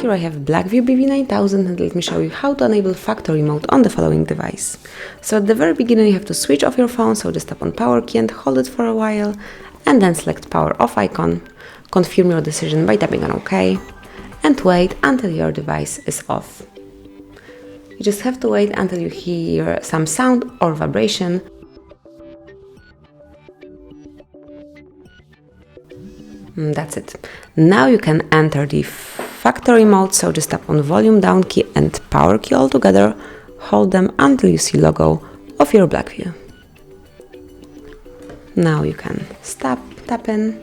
Here I have BLACKVIEW BV9000 and let me show you how to enable factory mode on the following device. So at the very beginning you have to switch off your phone, so just tap on power key and hold it for a while and then select power off icon, confirm your decision by tapping on OK and wait until your device is off. You just have to wait until you hear some sound or vibration. That's it. Now you can enter the factory mode, so just tap on volume down key and power key all together, hold them until you see logo of your BLACKVIEW. Now you can stop, tap in,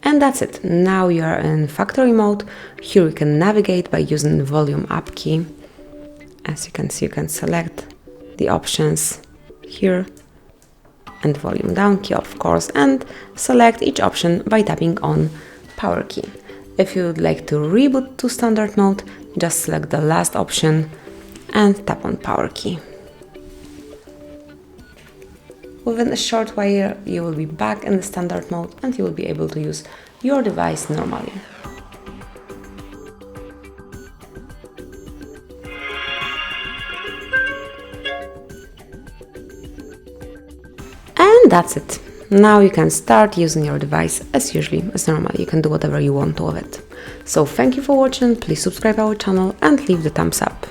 and that's it. Now you are in factory mode. Here you can navigate by using the volume up key. As you can see, you can select the options here and volume down key, of course, and select each option by tapping on power key. If you would like to reboot to standard mode, just select the last option and tap on power key. Within a short while you will be back in the standard mode and you will be able to use your device normally. And that's it. Now you can start using your device as usually, as normal. You can do whatever you want with it. So thank you for watching, please subscribe our channel and leave the thumbs up.